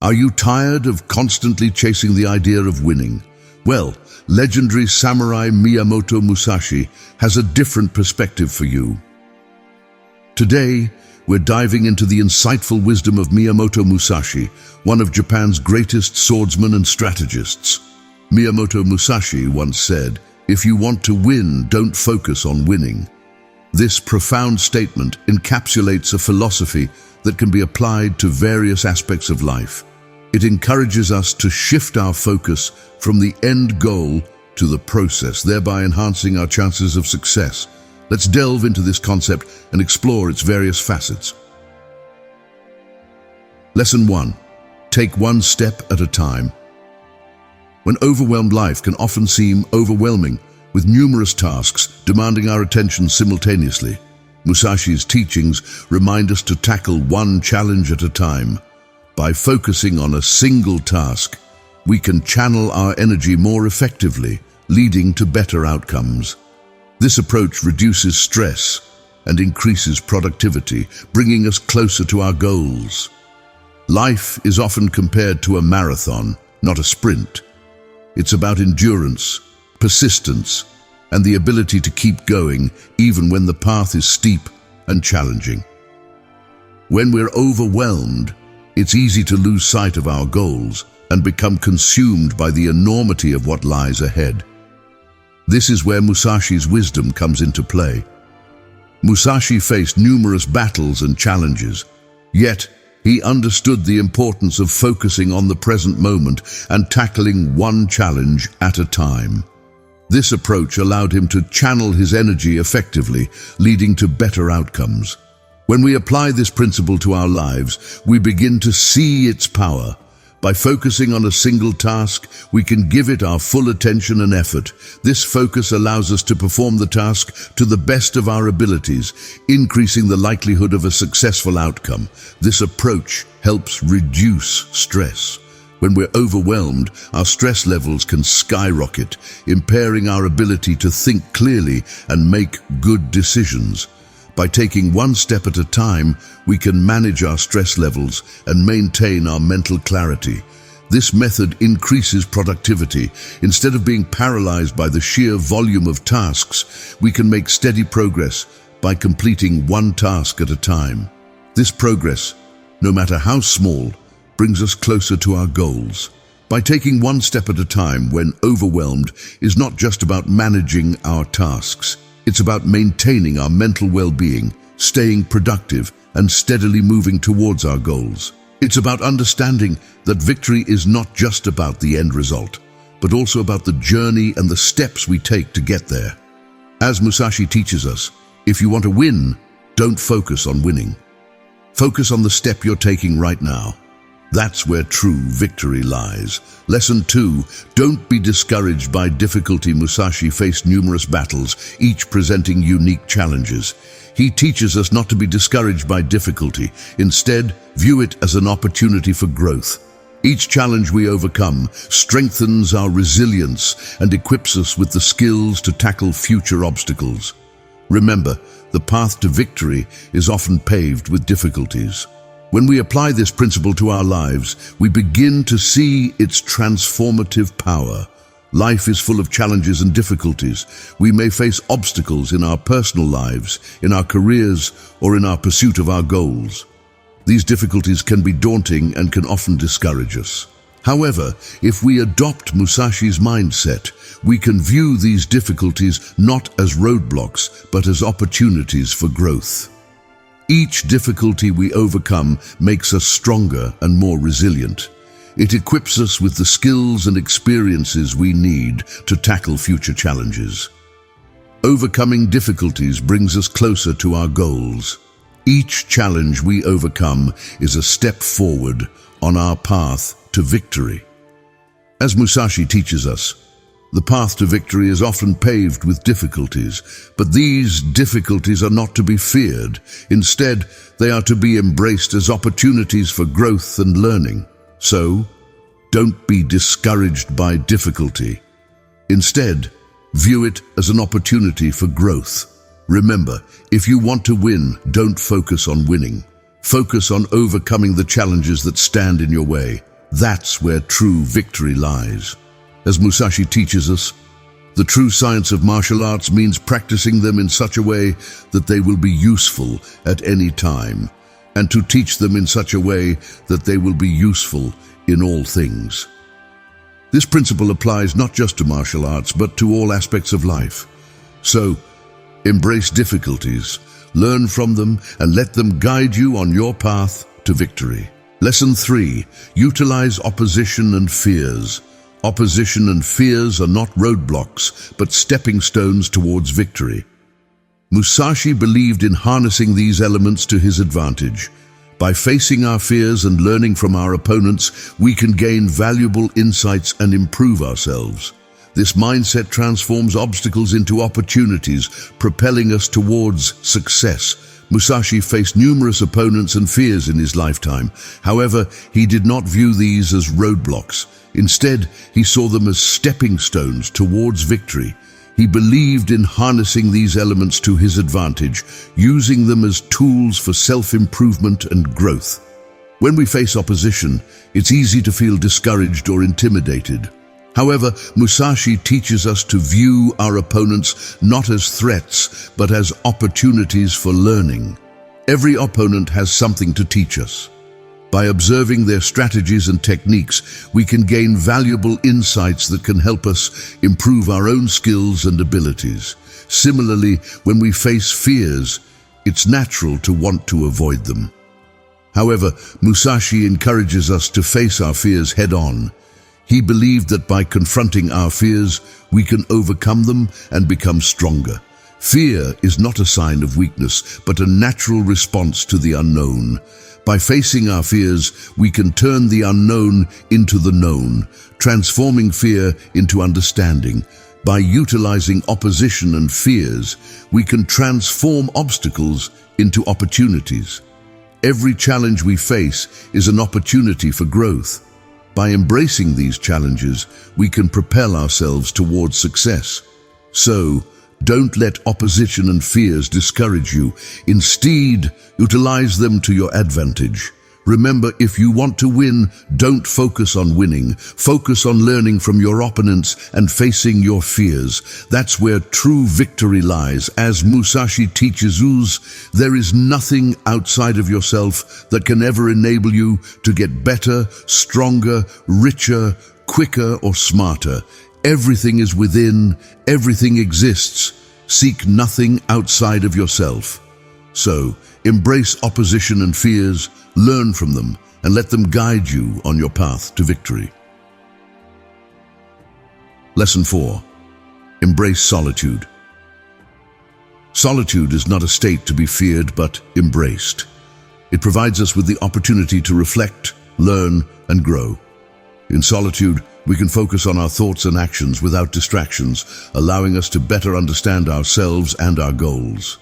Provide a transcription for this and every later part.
Are you tired of constantly chasing the idea of winning? Well, legendary samurai Miyamoto Musashi has a different perspective for you. Today, we're diving into the insightful wisdom of Miyamoto Musashi, one of Japan's greatest swordsmen and strategists. Miyamoto Musashi once said, "If you want to win, don't focus on winning." This profound statement encapsulates a philosophy that can be applied to various aspects of life. It encourages us to shift our focus from the end goal to the process, thereby enhancing our chances of success. Let's delve into this concept and explore its various facets. Lesson 1. Take one step at a time. When overwhelmed, life can often seem overwhelming, with numerous tasks demanding our attention simultaneously. Musashi's teachings remind us to tackle one challenge at a time. By focusing on a single task, we can channel our energy more effectively, leading to better outcomes. This approach reduces stress and increases productivity, bringing us closer to our goals. Life is often compared to a marathon, not a sprint. It's about endurance, persistence, and the ability to keep going even when the path is steep and challenging. When we're overwhelmed, it's easy to lose sight of our goals and become consumed by the enormity of what lies ahead. This is where Musashi's wisdom comes into play. Musashi faced numerous battles and challenges, yet he understood the importance of focusing on the present moment and tackling one challenge at a time. This approach allowed him to channel his energy effectively, leading to better outcomes. When we apply this principle to our lives, we begin to see its power. By focusing on a single task, we can give it our full attention and effort. This focus allows us to perform the task to the best of our abilities, increasing the likelihood of a successful outcome. This approach helps reduce stress. When we're overwhelmed, our stress levels can skyrocket, impairing our ability to think clearly and make good decisions. By taking one step at a time, we can manage our stress levels and maintain our mental clarity. This method increases productivity. Instead of being paralyzed by the sheer volume of tasks, we can make steady progress by completing one task at a time. This progress, no matter how small, brings us closer to our goals. By taking one step at a time when overwhelmed is not just about managing our tasks. It's about maintaining our mental well-being, staying productive, and steadily moving towards our goals. It's about understanding that victory is not just about the end result, but also about the journey and the steps we take to get there. As Musashi teaches us, if you want to win, don't focus on winning. Focus on the step you're taking right now. That's where true victory lies. Lesson 2. Don't be discouraged by difficulty. Musashi faced numerous battles, each presenting unique challenges. He teaches us not to be discouraged by difficulty. Instead, view it as an opportunity for growth. Each challenge we overcome strengthens our resilience and equips us with the skills to tackle future obstacles. Remember, the path to victory is often paved with difficulties. When we apply this principle to our lives, we begin to see its transformative power. Life is full of challenges and difficulties. We may face obstacles in our personal lives, in our careers, or in our pursuit of our goals. These difficulties can be daunting and can often discourage us. However, if we adopt Musashi's mindset, we can view these difficulties not as roadblocks, but as opportunities for growth. Each difficulty we overcome makes us stronger and more resilient. It equips us with the skills and experiences we need to tackle future challenges. Overcoming difficulties brings us closer to our goals. Each challenge we overcome is a step forward on our path to victory. As Musashi teaches us, the path to victory is often paved with difficulties, but these difficulties are not to be feared. Instead, they are to be embraced as opportunities for growth and learning. So, don't be discouraged by difficulty. Instead, view it as an opportunity for growth. Remember, if you want to win, don't focus on winning. Focus on overcoming the challenges that stand in your way. That's where true victory lies. As Musashi teaches us, the true science of martial arts means practicing them in such a way that they will be useful at any time, and to teach them in such a way that they will be useful in all things. This principle applies not just to martial arts, but to all aspects of life. So, embrace difficulties, learn from them, and let them guide you on your path to victory. Lesson 3. Utilize opposition and fears. Opposition and fears are not roadblocks, but stepping stones towards victory. Musashi believed in harnessing these elements to his advantage. By facing our fears and learning from our opponents, we can gain valuable insights and improve ourselves. This mindset transforms obstacles into opportunities, propelling us towards success. Musashi faced numerous opponents and fears in his lifetime. However, he did not view these as roadblocks. Instead, he saw them as stepping stones towards victory. He believed in harnessing these elements to his advantage, using them as tools for self-improvement and growth. When we face opposition, it's easy to feel discouraged or intimidated. However, Musashi teaches us to view our opponents not as threats, but as opportunities for learning. Every opponent has something to teach us. By observing their strategies and techniques, we can gain valuable insights that can help us improve our own skills and abilities. Similarly, when we face fears, it's natural to want to avoid them. However, Musashi encourages us to face our fears head-on. He believed that by confronting our fears, we can overcome them and become stronger. Fear is not a sign of weakness, but a natural response to the unknown. By facing our fears, we can turn the unknown into the known, transforming fear into understanding. By utilizing opposition and fears, we can transform obstacles into opportunities. Every challenge we face is an opportunity for growth. By embracing these challenges, we can propel ourselves towards success. So, don't let opposition and fears discourage you. Instead, utilize them to your advantage. Remember, if you want to win, don't focus on winning. Focus on learning from your opponents and facing your fears. That's where true victory lies. As Musashi teaches us, there is nothing outside of yourself that can ever enable you to get better, stronger, richer, quicker, or smarter. Everything is within, everything exists. Seek nothing outside of yourself. So, embrace opposition and fears, learn from them, and let them guide you on your path to victory. Lesson 4. Embrace solitude. Solitude is not a state to be feared, but embraced. It provides us with the opportunity to reflect, learn, and grow. In solitude, we can focus on our thoughts and actions without distractions, allowing us to better understand ourselves and our goals.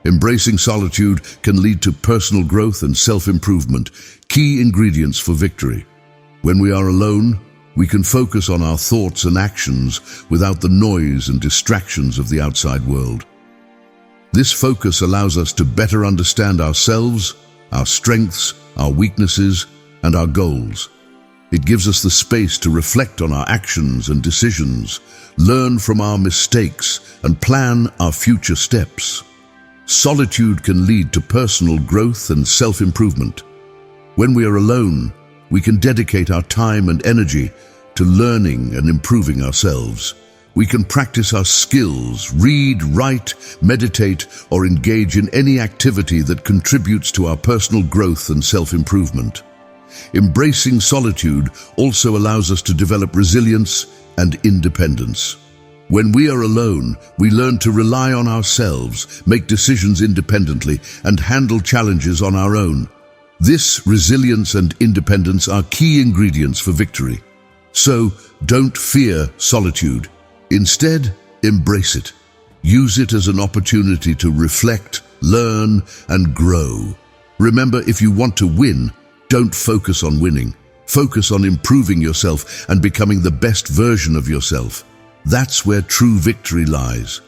Embracing solitude can lead to personal growth and self-improvement, key ingredients for victory. When we are alone, we can focus on our thoughts and actions without the noise and distractions of the outside world. This focus allows us to better understand ourselves, our strengths, our weaknesses, and our goals. It gives us the space to reflect on our actions and decisions, learn from our mistakes, and plan our future steps. Solitude can lead to personal growth and self-improvement. When we are alone, we can dedicate our time and energy to learning and improving ourselves. We can practice our skills, read, write, meditate, or engage in any activity that contributes to our personal growth and self-improvement. Embracing solitude also allows us to develop resilience and independence. When we are alone, we learn to rely on ourselves, make decisions independently, and handle challenges on our own. This resilience and independence are key ingredients for victory. So, don't fear solitude. Instead, embrace it. Use it as an opportunity to reflect, learn, and grow. Remember, if you want to win, don't focus on winning. Focus on improving yourself and becoming the best version of yourself. That's where true victory lies.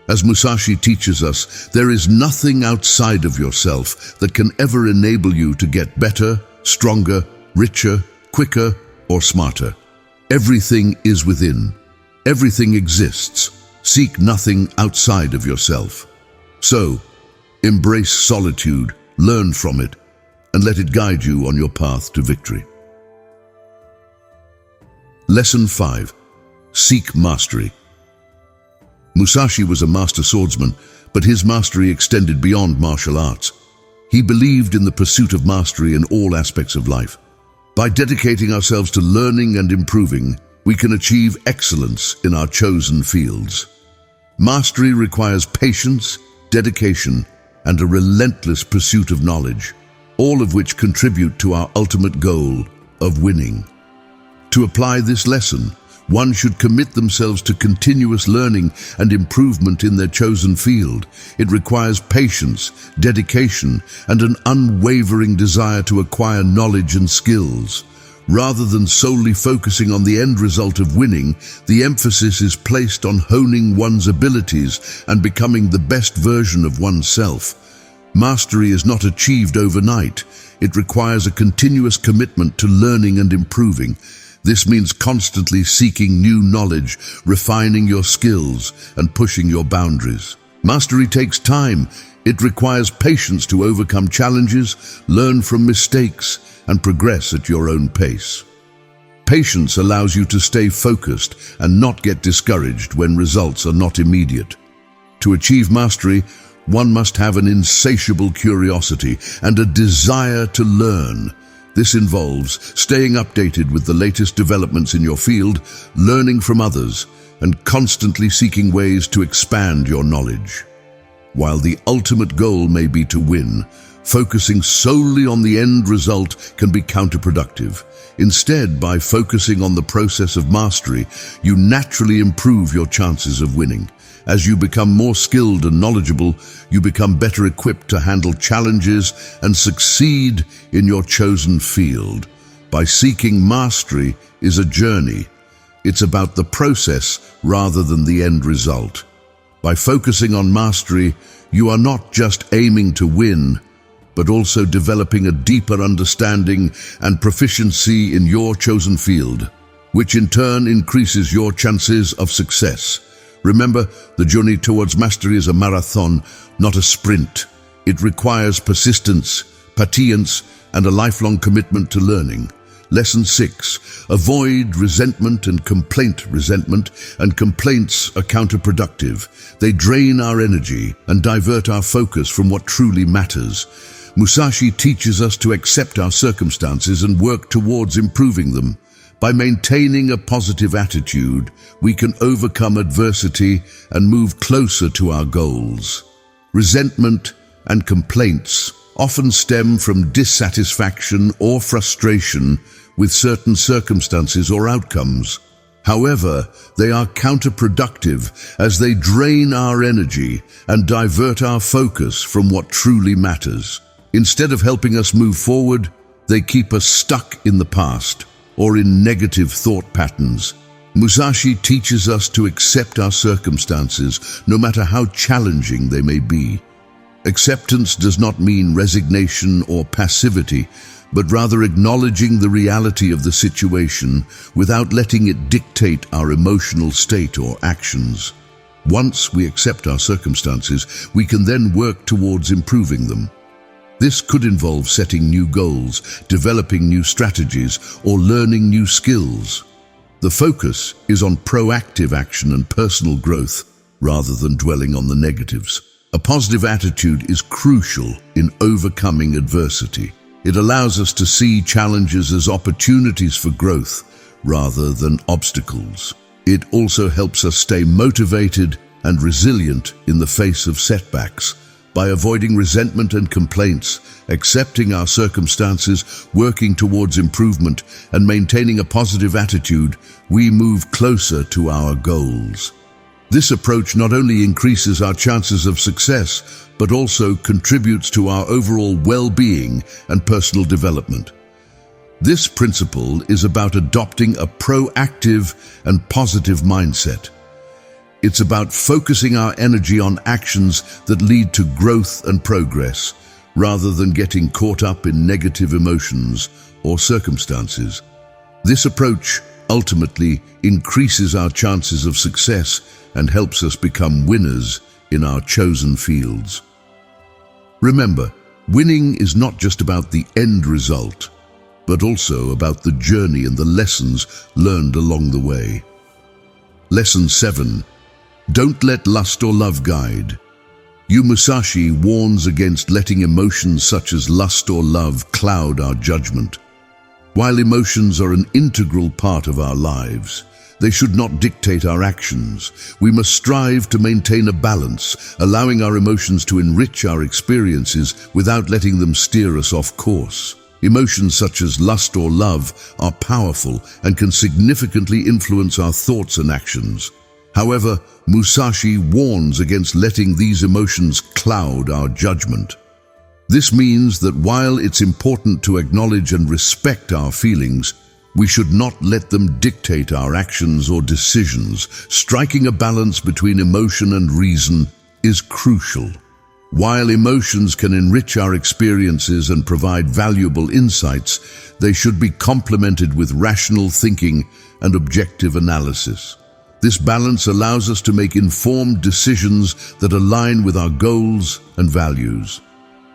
As Musashi teaches us, there is nothing outside of yourself that can ever enable you to get better, stronger, richer, quicker, or smarter. Everything is within. Everything exists. Seek nothing outside of yourself. So, embrace solitude, learn from it, and let it guide you on your path to victory. Lesson 5. Seek mastery. Musashi was a master swordsman, but his mastery extended beyond martial arts. He believed in the pursuit of mastery in all aspects of life. By dedicating ourselves to learning and improving, we can achieve excellence in our chosen fields. Mastery requires patience, dedication, and a relentless pursuit of knowledge, all of which contribute to our ultimate goal of winning. To apply this lesson, one should commit themselves to continuous learning and improvement in their chosen field. It requires patience, dedication, and an unwavering desire to acquire knowledge and skills. Rather than solely focusing on the end result of winning, the emphasis is placed on honing one's abilities and becoming the best version of oneself. Mastery is not achieved overnight. It requires a continuous commitment to learning and improving. This means constantly seeking new knowledge, refining your skills, and pushing your boundaries. Mastery takes time. It requires patience to overcome challenges, learn from mistakes, and progress at your own pace. Patience allows you to stay focused and not get discouraged when results are not immediate. To achieve mastery, one must have an insatiable curiosity and a desire to learn. This involves staying updated with the latest developments in your field, learning from others, and constantly seeking ways to expand your knowledge. While the ultimate goal may be to win, focusing solely on the end result can be counterproductive. Instead, by focusing on the process of mastery, you naturally improve your chances of winning. As you become more skilled and knowledgeable, you become better equipped to handle challenges and succeed in your chosen field. By seeking mastery is a journey. It's about the process rather than the end result. By focusing on mastery, you are not just aiming to win, but also developing a deeper understanding and proficiency in your chosen field, which in turn increases your chances of success. Remember, the journey towards mastery is a marathon, not a sprint. It requires persistence, patience, and a lifelong commitment to learning. Lesson 6. Avoid resentment and complaint. Resentment and complaints are counterproductive. They drain our energy and divert our focus from what truly matters. Musashi teaches us to accept our circumstances and work towards improving them. By maintaining a positive attitude, we can overcome adversity and move closer to our goals. Resentment and complaints often stem from dissatisfaction or frustration with certain circumstances or outcomes. However, they are counterproductive as they drain our energy and divert our focus from what truly matters. Instead of helping us move forward, they keep us stuck in the past or in negative thought patterns. Musashi teaches us to accept our circumstances, no matter how challenging they may be. Acceptance does not mean resignation or passivity, but rather acknowledging the reality of the situation without letting it dictate our emotional state or actions. Once we accept our circumstances, we can then work towards improving them. This could involve setting new goals, developing new strategies, or learning new skills. The focus is on proactive action and personal growth rather than dwelling on the negatives. A positive attitude is crucial in overcoming adversity. It allows us to see challenges as opportunities for growth rather than obstacles. It also helps us stay motivated and resilient in the face of setbacks. By avoiding resentment and complaints, accepting our circumstances, working towards improvement, and maintaining a positive attitude, we move closer to our goals. This approach not only increases our chances of success, but also contributes to our overall well-being and personal development. This principle is about adopting a proactive and positive mindset. It's about focusing our energy on actions that lead to growth and progress, rather than getting caught up in negative emotions or circumstances. This approach ultimately increases our chances of success and helps us become winners in our chosen fields. Remember, winning is not just about the end result, but also about the journey and the lessons learned along the way. Lesson 7. Don't let lust or love guide. Musashi warns against letting emotions such as lust or love cloud our judgment. While emotions are an integral part of our lives, they should not dictate our actions. We must strive to maintain a balance, allowing our emotions to enrich our experiences without letting them steer us off course. Emotions such as lust or love are powerful and can significantly influence our thoughts and actions. However, Musashi warns against letting these emotions cloud our judgment. This means that while it's important to acknowledge and respect our feelings, we should not let them dictate our actions or decisions. Striking a balance between emotion and reason is crucial. While emotions can enrich our experiences and provide valuable insights, they should be complemented with rational thinking and objective analysis. This balance allows us to make informed decisions that align with our goals and values.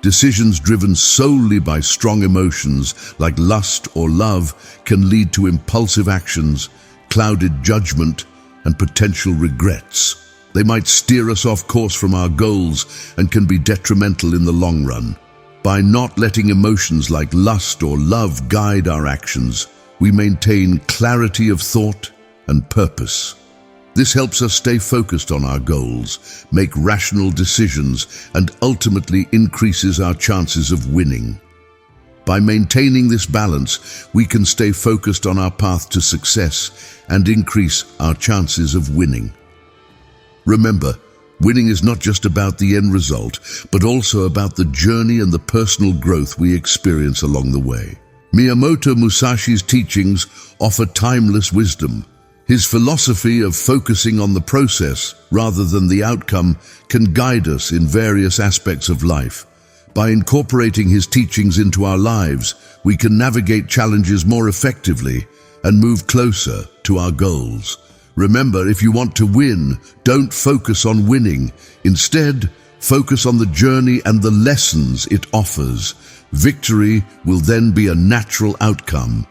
Decisions driven solely by strong emotions, like lust or love, can lead to impulsive actions, clouded judgment, and potential regrets. They might steer us off course from our goals and can be detrimental in the long run. By not letting emotions like lust or love guide our actions, we maintain clarity of thought and purpose. This helps us stay focused on our goals, make rational decisions, and ultimately increases our chances of winning. By maintaining this balance, we can stay focused on our path to success and increase our chances of winning. Remember, winning is not just about the end result, but also about the journey and the personal growth we experience along the way. Miyamoto Musashi's teachings offer timeless wisdom. His philosophy of focusing on the process rather than the outcome can guide us in various aspects of life. By incorporating his teachings into our lives, we can navigate challenges more effectively and move closer to our goals. Remember, if you want to win, don't focus on winning. Instead, focus on the journey and the lessons it offers. Victory will then be a natural outcome,